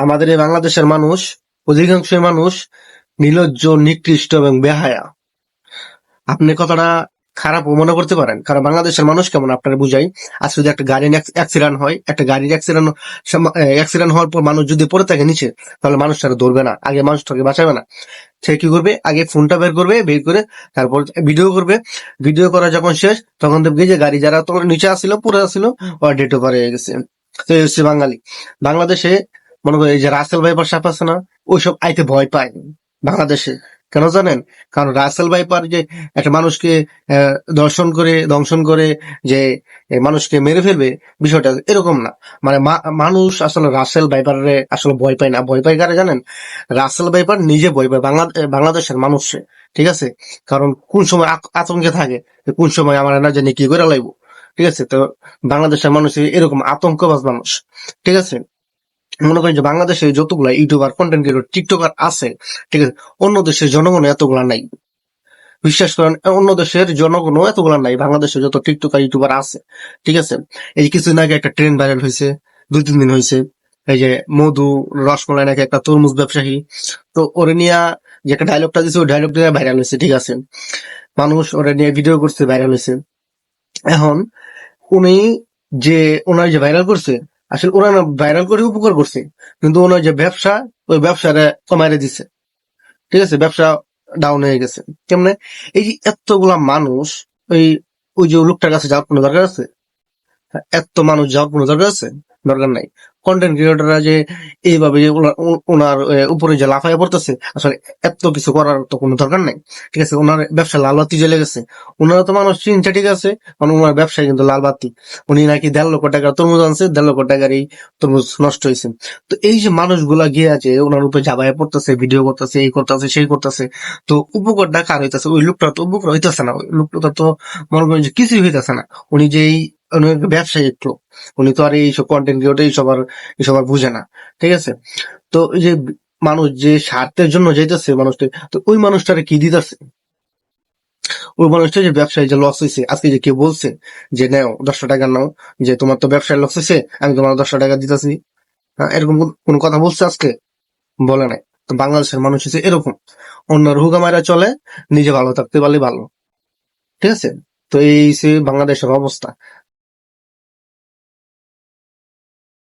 আমাদের এই বাংলাদেশের মানুষ, অধিকাংশ মানুষ নির্লজ্জ, নিকৃষ্ট এবং বেহায়া। আপনি কতটা খারাপ মনে করতে পারেন, কারণ বাংলাদেশের মানুষ কেমন আপনারা বুঝাই। আজ যদি একটা গাড়ির অ্যাক্সিডেন্ট হয়, একটা গাড়ির অ্যাক্সিডেন্ট হওয়ার পর মানুষ যদি পড়ে থাকে নিচে, তাহলে মানুষটাকে ধরবে না, আগে মানুষটাকে বাঁচাবে না। সে কি করবে, আগে ফোনটা বের করবে, বের করে তারপর ভিডিও করবে। ভিডিও করা যখন শেষ, তখন দেখবে যে গাড়ি যারা তোমার নিচে আসছিল, পড়ে আসছিল, ওরা ডেট ওভার হয়ে গেছে। তো এই হচ্ছে বাঙালি। বাংলাদেশে মনে করি এই যে রাসেল ভাইপার সাপ আছে না, ওইসব আইতে ভয় পায় বাংলাদেশে। কেন জানেন? কারণ রাসেল ভাইপার যে একটা মানুষকে দংশন করে যে মানুষকে মেরে ফেলবে, বিষয়টা এরকম না। মানে মানুষ আসলে রাসেল ভাইপারে আসলে ভয় পায় না। ভয় পায় কারে জানেন? রাসেল ভাইপার নিজে ভয় পায় বাংলাদেশের মানুষে। ঠিক আছে? কারণ কোন সময় আতঙ্কে থাকে, যে কোন সময় আমার না জানি কি করে লাইব। ঠিক আছে? তো বাংলাদেশের মানুষ এরকম আতঙ্কবাজ মানুষ। ঠিক আছে? মনে করেন যে বাংলাদেশে যতগুলা ইউটিউবার, কন্টেন্ট ক্রিয়েটর, টিকটকার আছে, ঠিক আছে, অন্য দেশের জনগণ এতগুলা নাই। বিশ্বাস করেন, অন্য দেশের জনগণও এতগুলা নাই, বাংলাদেশে যত টিকটকার, ইউটিউবার আছে। ঠিক আছে? এই যে কিছুদিন আগে একটা ট্রেন্ড ভাইরাল হয়েছে, 2-3 দিন হয়েছে, এই যে মধু রসমলাই নাকি একটা তরমুজ ব্যবসায়ী, তো ওরে নিয়ে যে একটা ডায়লগটা দিছে, ওই ডায়লগটা ভাইরাল হয়েছে। ঠিক আছে? মানুষ ওরে নিয়ে ভিডিও করছে, ভাইরাল হয়েছে। এখন উনি যে ওনার যে ভাইরাল করছে, আসলে ওনার ভাইরাল করে উপকার করছে, কিন্তু ওনার যে ব্যবসা, ওই ব্যবসাটা কমাইরে দিছে। ঠিক আছে? ব্যবসা ডাউন হয়ে গেছে। কেমনে? এই যে এতগুলা মানুষ, ওই ওই যে লোকটার কাছে যাওয়ার কোনো দরকার আছে? এত মানুষ যাওয়ার কোনো দরকার আছে? দরকার নাই। কন্টেন্ট ক্রিয়েটররা যে এইভাবে যে ওনার উপরে যে লাফায় পড়তেছে, আসলে এত কিছু করার তো কোনো দরকার নাই। ঠিক আছে? ওনার ব্যবসা লাল বাতি জ্বলে গেছে, ওনারা তো মানুষ চিনছে। ঠিক আছে? কারণ ওনার ব্যবসায় কিন্তু লাল বাতি। উনি নাকি 1.5 লক্ষ টাকার তরমুজ আনছে, 1.5 লক্ষ টাকার এই তরমুজ নষ্ট হয়েছে। তো এই যে মানুষগুলা গিয়ে আছে ওনার উপরে ঝাঁপায় পড়তেছে, ভিডিও করতেছে, এই করতেছে, সেই করতেছে, তো উপকারটা কার হইতেছে? ওই লোকটা তো উপকার হইতেছে না। ওই লোকটা তো মনে করেন যে কিছুই হইতেছে না। উনি যে উনি ব্যবসায়ী একটু, উনি তো আর এইসব কন্টেন্ট ক্রিয়েটর এইসব আর বুঝে না। ঠিক আছে? তো এই যে মানুষ যে স্বার্থের জন্য যাইতেছে মানুষটা, তো ওই মানুষটারে কি দিতেছে? ওই মানুষটা যে ব্যবসায় যে লস হয়েছে, আজকে যে কেউ বলছে যে নাও 10টা টাকা নাও, যে তোমার তো ব্যবসায় লস হয়েছে, আমি তোমার 10টা টাকা দিতেছি, এরকম কোন কথা বলছে আজকে? বলে নাই। তো বাংলাদেশের মানুষ হচ্ছে এরকম, অন্যের হুকা মারা চলে, নিজে ভালো থাকতে পারলে ভালো। ঠিক আছে? তো এই হচ্ছে বাংলাদেশের অবস্থা।